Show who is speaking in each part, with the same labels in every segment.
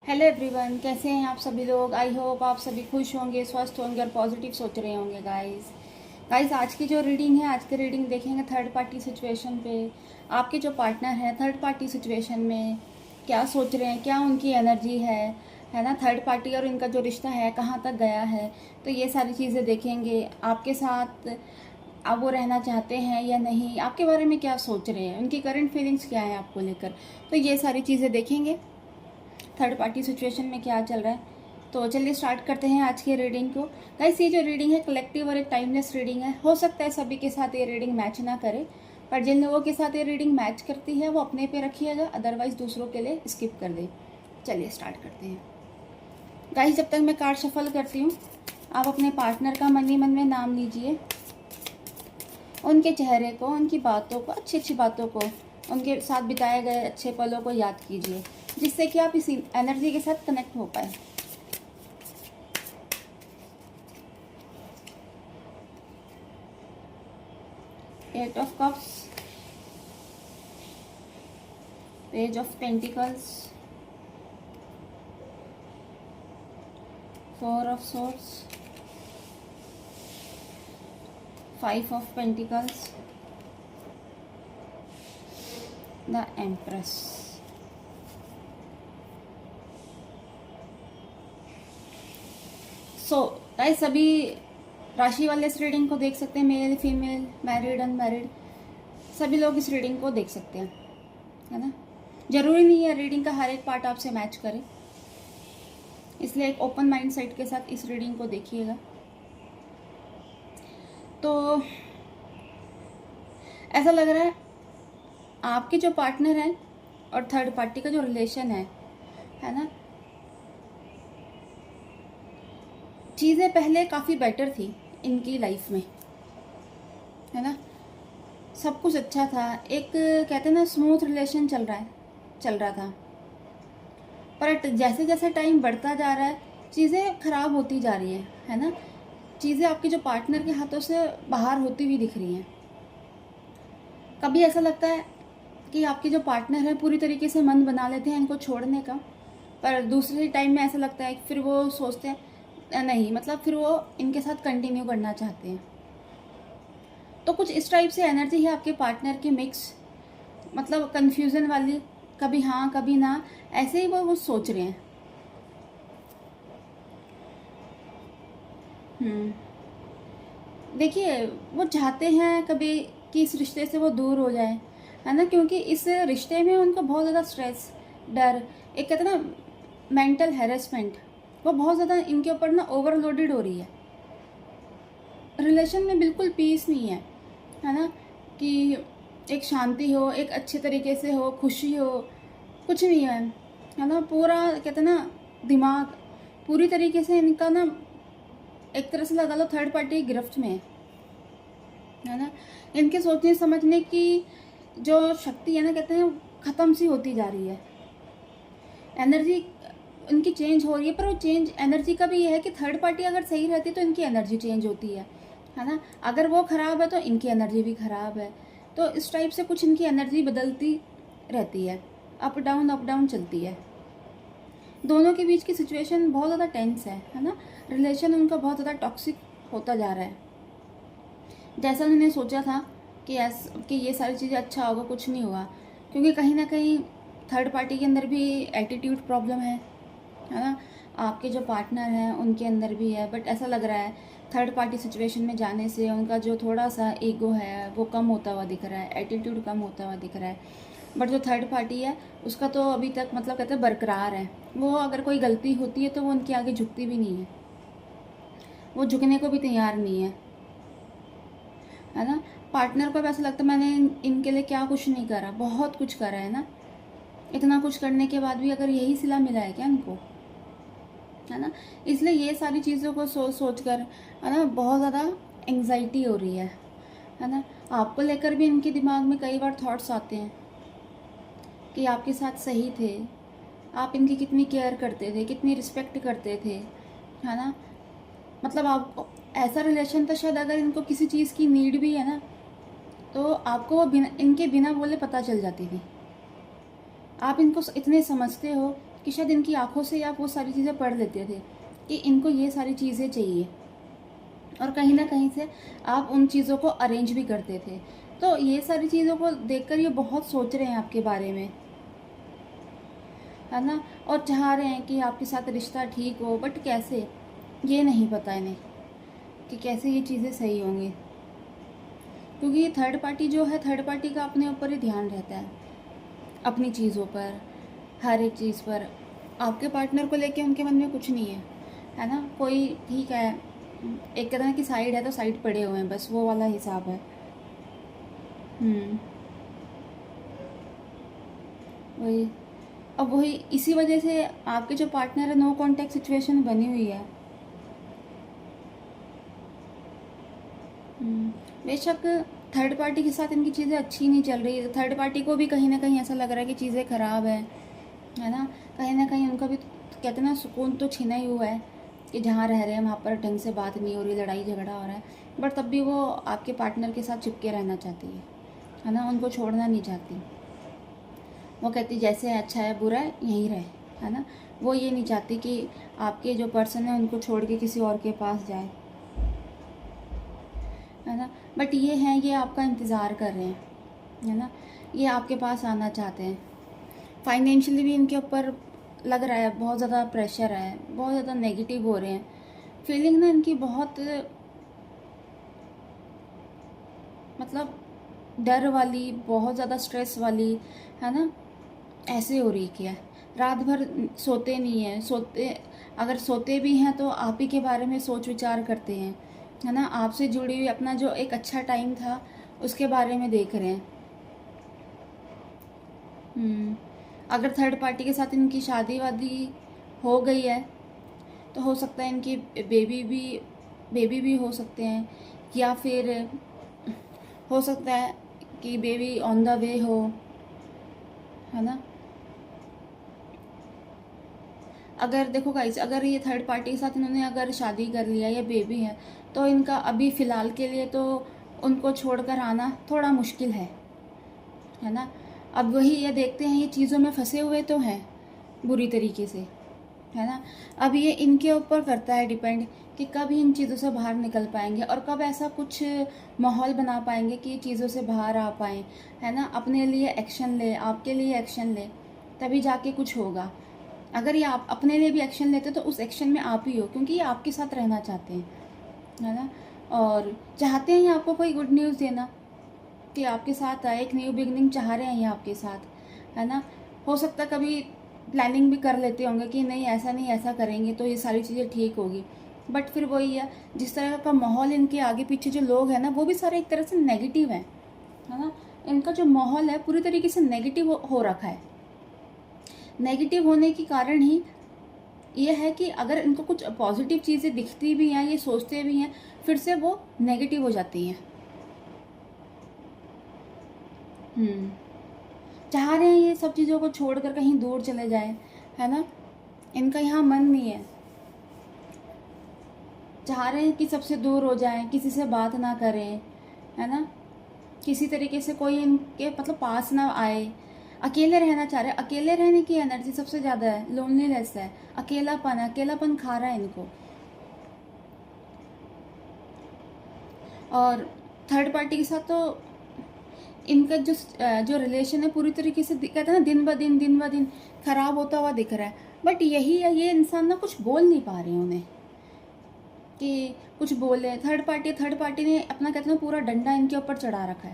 Speaker 1: Hello everyone, कैसे हैं आप सभी लोग। आई होप आप सभी खुश होंगे, स्वस्थ होंगे और पॉजिटिव सोच रहे होंगे। गाइस आज की जो रीडिंग है, आज की रीडिंग देखेंगे थर्ड पार्टी सिचुएशन पे। आपके जो पार्टनर हैं थर्ड पार्टी सिचुएशन में क्या सोच रहे हैं, क्या उनकी एनर्जी है ना। थर्ड पार्टी और इनका जो रिश्ता है कहाँ तक गया है, तो ये सारी चीज़ें देखेंगे। आपके साथ अब वो रहना चाहते हैं या नहीं, आपके बारे में क्या सोच रहे हैं, उनकी करंट फीलिंग्स क्या है आपको लेकर, तो ये सारी चीज़ें देखेंगे। थर्ड पार्टी सिचुएशन में क्या चल रहा है, तो चलिए स्टार्ट करते हैं आज की रीडिंग को। गाइस ये जो रीडिंग है कलेक्टिव और एक टाइमलेस रीडिंग है। हो सकता है सभी के साथ ये रीडिंग मैच ना करे, पर जिन लोगों के साथ ये रीडिंग मैच करती है वो अपने पे रखिएगा, अदरवाइज दूसरों के लिए स्किप कर दे। चलिए स्टार्ट करते हैं। गाइस जब तक मैं कार्ड शफल करती हूँ, आप अपने पार्टनर का मन ही मन में नाम लीजिए। उनके चेहरे को, उनकी बातों को, अच्छी अच्छी बातों को, उनके साथ बिताए गए अच्छे पलों को याद कीजिए, जिससे कि आप इसी एनर्जी के साथ कनेक्ट हो पाए। Eight of cups, page of pentacles, four of swords, five of pentacles, the empress. So guys सभी राशि वाले इस रीडिंग को देख सकते हैं, मेल फीमेल, मैरिड अनमैरिड, सभी लोग इस रीडिंग को देख सकते हैं, है ना। जरूरी नहीं है रीडिंग का हर एक पार्ट आपसे मैच करे, इसलिए एक ओपन माइंड सेट के साथ इस रीडिंग को देखिएगा। तो ऐसा लग रहा है आपके जो पार्टनर हैं और थर्ड पार्टी का जो रिलेशन है ना, चीज़ें पहले काफ़ी बेटर थी इनकी लाइफ में, है ना। सब कुछ अच्छा था, एक कहते हैं ना स्मूथ रिलेशन चल रहा था। पर जैसे जैसे टाइम बढ़ता जा रहा है चीज़ें ख़राब होती जा रही है ना। चीज़ें आपके जो पार्टनर के हाथों से बाहर होती हुई दिख रही हैं। कभी ऐसा लगता है कि आपके जो पार्टनर है पूरी तरीके से मन बना लेते हैं इनको छोड़ने का, पर दूसरे टाइम में ऐसा लगता है फिर वो सोचते हैं नहीं, मतलब फिर वो इनके साथ कंटिन्यू करना चाहते हैं। तो कुछ इस टाइप से एनर्जी है आपके पार्टनर की मिक्स, मतलब कंफ्यूजन वाली, कभी हाँ कभी ना, ऐसे ही वो सोच रहे हैं। देखिए वो चाहते हैं कभी कि इस रिश्ते से वो दूर हो जाए, है ना, क्योंकि इस रिश्ते में उनको बहुत ज़्यादा स्ट्रेस, डर, एक कहते हैं ना मेंटल हैरेसमेंट, वो बहुत ज़्यादा इनके ऊपर ना ओवरलोडेड हो रही है। रिलेशन में बिल्कुल पीस नहीं है ना, कि एक शांति हो, एक अच्छे तरीके से हो, खुशी हो, कुछ नहीं है ना। पूरा कहते हैं ना दिमाग पूरी तरीके से इनका ना एक तरह से लगा लो थर्ड पार्टी गिरफ्त में है ना। इनके सोचने समझने की जो शक्ति है ना, कहते हैं ख़त्म सी होती जा रही है। एनर्जी इनकी चेंज हो रही है, पर वो चेंज एनर्जी का भी ये है कि थर्ड पार्टी अगर सही रहती है तो इनकी एनर्जी चेंज होती है ना। अगर वो ख़राब है तो इनकी एनर्जी भी ख़राब है। तो इस टाइप से कुछ इनकी एनर्जी बदलती रहती है, अप डाउन चलती है। दोनों के बीच की सिचुएशन बहुत ज़्यादा टेंस है ना। रिलेशन उनका बहुत ज़्यादा टॉक्सिक होता जा रहा है। जैसा उन्होंने सोचा था कि ये सारी चीज़ें अच्छा होगा, कुछ नहीं हुआ, क्योंकि कहीं ना कहीं थर्ड पार्टी के अंदर भी एटीट्यूड प्रॉब्लम है ना। आपके जो पार्टनर हैं उनके अंदर भी है, बट ऐसा लग रहा है थर्ड पार्टी सिचुएशन में जाने से उनका जो थोड़ा सा ईगो है वो कम होता हुआ दिख रहा है, एटीट्यूड कम होता हुआ दिख रहा है। बट जो थर्ड पार्टी है उसका तो अभी तक मतलब कहते हैं बरकरार है। वो अगर कोई गलती होती है तो वो उनके आगे झुकती भी नहीं है, वो झुकने को भी तैयार नहीं है ना। पार्टनर को ऐसा लगता है मैंने इनके लिए क्या कुछ नहीं करा, बहुत कुछ करा है ना। इतना कुछ करने के बाद भी अगर यही सिला मिला है क्या इनको, है ना। इसलिए ये सारी चीज़ों को सोच कर है ना बहुत ज़्यादा एंग्जाइटी हो रही है ना। आपको लेकर भी इनके दिमाग में कई बार थॉट्स आते हैं कि आपके साथ सही थे, आप इनकी कितनी केयर करते थे, कितनी रिस्पेक्ट करते थे, है ना। मतलब आप ऐसा रिलेशन था शायद अगर इनको किसी चीज़ की नीड भी है ना तो आपको वो इनके बिना बोले पता चल जाती थी। आप इनको इतने समझते हो कि शायद इनकी आंखों से आप वो सारी चीज़ें पढ़ लेते थे कि इनको ये सारी चीज़ें चाहिए, और कहीं ना कहीं से आप उन चीज़ों को अरेंज भी करते थे। तो ये सारी चीज़ों को देखकर ये बहुत सोच रहे हैं आपके बारे में, है ना, और चाह रहे हैं कि आपके साथ रिश्ता ठीक हो, बट कैसे ये नहीं पता इन्हें कि कैसे ये चीज़ें सही होंगी। क्योंकि ये थर्ड पार्टी जो है, थर्ड पार्टी का अपने ऊपर ही ध्यान रहता है, अपनी चीज़ों पर, हर एक चीज़ पर। आपके पार्टनर को लेके उनके मन में कुछ नहीं है ना। कोई ठीक है, एक तरह की साइड है तो साइड पड़े हुए हैं, बस वो वाला हिसाब है। वही, अब वही इसी वजह से आपके जो पार्टनर है, नो कांटेक्ट सिचुएशन बनी हुई है। बेशक थर्ड पार्टी के साथ इनकी चीज़ें अच्छी नहीं चल रही, थर्ड पार्टी को भी कहीं ना कहीं ऐसा लग रहा है कि चीज़ें ख़राब है ना। कहीं ना कहीं उनका भी कहते हैं ना सुकून तो छीना ही हुआ है कि जहाँ रह रहे हैं वहाँ पर ढंग से बात नहीं हो रही, लड़ाई झगड़ा हो रहा है, बट तब भी वो आपके पार्टनर के साथ चिपके रहना चाहती है ना, उनको छोड़ना नहीं चाहती। वो कहती जैसे अच्छा है बुरा है यहीं रहे, है ना। वो ये नहीं चाहती कि आपके जो पर्सन है उनको छोड़ के किसी और के पास जाए, है ना। बट ये हैं, ये आपका इंतज़ार कर रहे हैं, है ना, ये आपके पास आना चाहते हैं। फाइनेंशियली भी इनके ऊपर लग रहा है बहुत ज़्यादा प्रेशर है, बहुत ज़्यादा नेगेटिव हो रहे हैं। फीलिंग ना इनकी बहुत मतलब डर वाली, बहुत ज़्यादा स्ट्रेस वाली, है ना, ऐसे हो रही क्या। रात भर सोते नहीं हैं, सोते अगर सोते भी हैं तो आप ही के बारे में सोच विचार करते हैं, है ना। आपसे जुड़ी हुई अपना जो एक अच्छा टाइम था उसके बारे में देख रहे हैं। अगर थर्ड पार्टी के साथ इनकी शादी वादी हो गई है तो हो सकता है इनकी बेबी भी हो सकते हैं, या फिर हो सकता है कि बेबी ऑन द वे हो, है ना। अगर देखो गाइस, अगर ये थर्ड पार्टी के साथ इन्होंने अगर शादी कर लिया या बेबी है तो इनका अभी फ़िलहाल के लिए तो उनको छोड़कर आना थोड़ा मुश्किल है ना। अब वही ये देखते हैं, ये चीज़ों में फंसे हुए तो हैं बुरी तरीके से, है ना। अब ये इनके ऊपर करता है डिपेंड कि कब इन चीज़ों से बाहर निकल पाएंगे और कब ऐसा कुछ माहौल बना पाएंगे कि ये चीज़ों से बाहर आ पाएँ, है ना। अपने लिए एक्शन ले, आपके लिए एक्शन ले, तभी जाके कुछ होगा। अगर ये आप अपने लिए भी एक्शन लेते तो उस एक्शन में आप ही हो, क्योंकि ये आपके साथ रहना चाहते हैं, है ना। और चाहते हैं ये आपको कोई गुड न्यूज़ देना कि आपके साथ आए, एक न्यू बिगनिंग चाह रहे हैं ये आपके साथ, है ना। हो सकता है कभी प्लानिंग भी कर लेते होंगे कि नहीं ऐसा करेंगे तो ये सारी चीज़ें ठीक होगी, बट फिर वही है, जिस तरह का माहौल इनके आगे पीछे जो लोग हैं ना वो भी सारे एक तरह से नेगेटिव हैं, है ना। इनका जो माहौल है पूरी तरीके से नेगेटिव हो रखा है। नेगेटिव होने के कारण ही ये है कि अगर इनको कुछ पॉजिटिव चीज़ें दिखती भी हैं, ये सोचते भी हैं, फिर से वो नेगेटिव हो जाती हैं। चाह रहे हैं ये सब चीज़ों को छोड़कर कहीं दूर चले जाएं, है ना। इनका यहाँ मन नहीं है, चाह रहे हैं कि सबसे दूर हो जाएं, किसी से बात ना करें, है ना, किसी तरीके से कोई इनके मतलब पास ना आए, अकेले रहना चाह रहे हैं। अकेले रहने की एनर्जी सबसे ज़्यादा है, लोनलीनेस है, अकेलापन खा रहा है इनको। और थर्ड पार्टी के साथ तो इनका जो रिलेशन है पूरी तरीके से कहते हैं ना दिन ब दिन ख़राब होता हुआ दिख रहा है। बट यही है, ये इंसान ना कुछ बोल नहीं पा रहे हैं उन्हें कि कुछ बोले। थर्ड पार्टी ने अपना कहते हैं पूरा डंडा इनके ऊपर चढ़ा रखा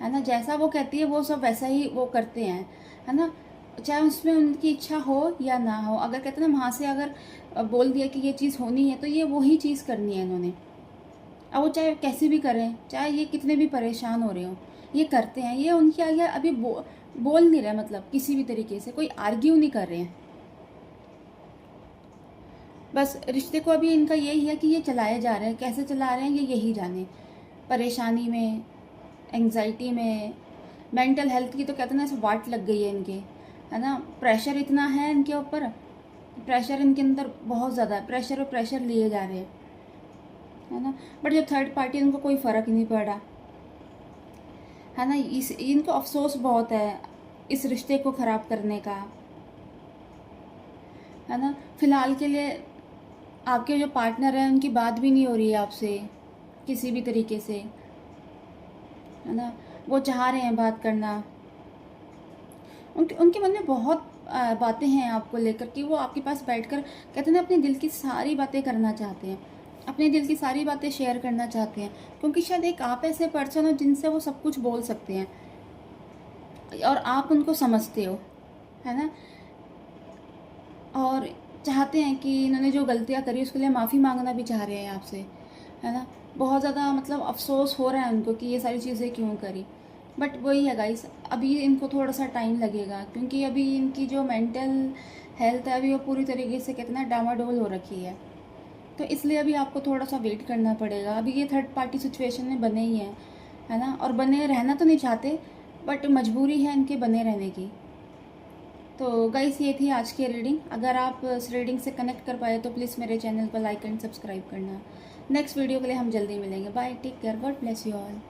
Speaker 1: है ना। जैसा वो कहती है वो सब वैसा ही वो करते हैं, है ना, चाहे उसमें उनकी इच्छा हो या ना हो। अगर कहते हैं ना वहाँ से अगर बोल दिया कि ये चीज़ होनी है तो ये वही चीज़ करनी है इन्होंने। अब वो चाहे कैसे भी करें, चाहे ये कितने भी परेशान हो रहे हो, ये करते हैं। ये उनके आगे अभी बोल नहीं रहे, मतलब किसी भी तरीके से कोई आर्ग्यू नहीं कर रहे हैं। बस रिश्ते को अभी इनका यही है कि ये चलाए जा रहे हैं, कैसे चला रहे हैं ये यही जाने। परेशानी में, एंग्जाइटी में, मेंटल हेल्थ की तो कहते हैं ना ऐसे वाट लग गई है इनके, है ना। प्रेशर इतना है इनके ऊपर, प्रेशर इनके अंदर बहुत ज़्यादा है, प्रेशर और प्रेशर लिए जा रहे हैं, है ना। बट जो थर्ड पार्टी उनको कोई फ़र्क नहीं पड़ा, है ना। इनको अफसोस बहुत है इस रिश्ते को ख़राब करने का, है ना। फ़िलहाल के लिए आपके जो पार्टनर हैं उनकी बात भी नहीं हो रही है आपसे किसी भी तरीके से, है ना। वो चाह रहे हैं बात करना, उनके उनके मन में बहुत बातें हैं आपको लेकर कि वो आपके पास बैठकर कहते हैं ना अपने दिल की सारी बातें करना चाहते हैं, अपने दिल की सारी बातें शेयर करना चाहते हैं, क्योंकि शायद एक आप ऐसे पर्सन हो जिनसे वो सब कुछ बोल सकते हैं और आप उनको समझते हो, है ना। और चाहते हैं कि इन्होंने जो गलतियाँ करी उसके लिए माफ़ी मांगना भी चाह रहे हैं आपसे, है ना। बहुत ज़्यादा मतलब अफसोस हो रहा है उनको कि ये सारी चीज़ें क्यों करी। बट वही है गाइस, अभी इनको थोड़ा सा टाइम लगेगा, क्योंकि अभी इनकी जो मेंटल हेल्थ है अभी वो पूरी तरीके से कितना डामाडोल हो रखी है। तो इसलिए अभी आपको थोड़ा सा वेट करना पड़ेगा। अभी ये थर्ड पार्टी सिचुएशन में बने ही हैं, है ना। और बने रहना तो नहीं चाहते, बट मजबूरी है इनके बने रहने की। तो गाइस ये थी आज की रीडिंग। अगर आप इस रीडिंग से कनेक्ट कर पाए तो प्लीज़ मेरे चैनल को लाइक एंड सब्सक्राइब करना। नेक्स्ट वीडियो के लिए हम जल्दी मिलेंगे। Bye, take care, God bless you all.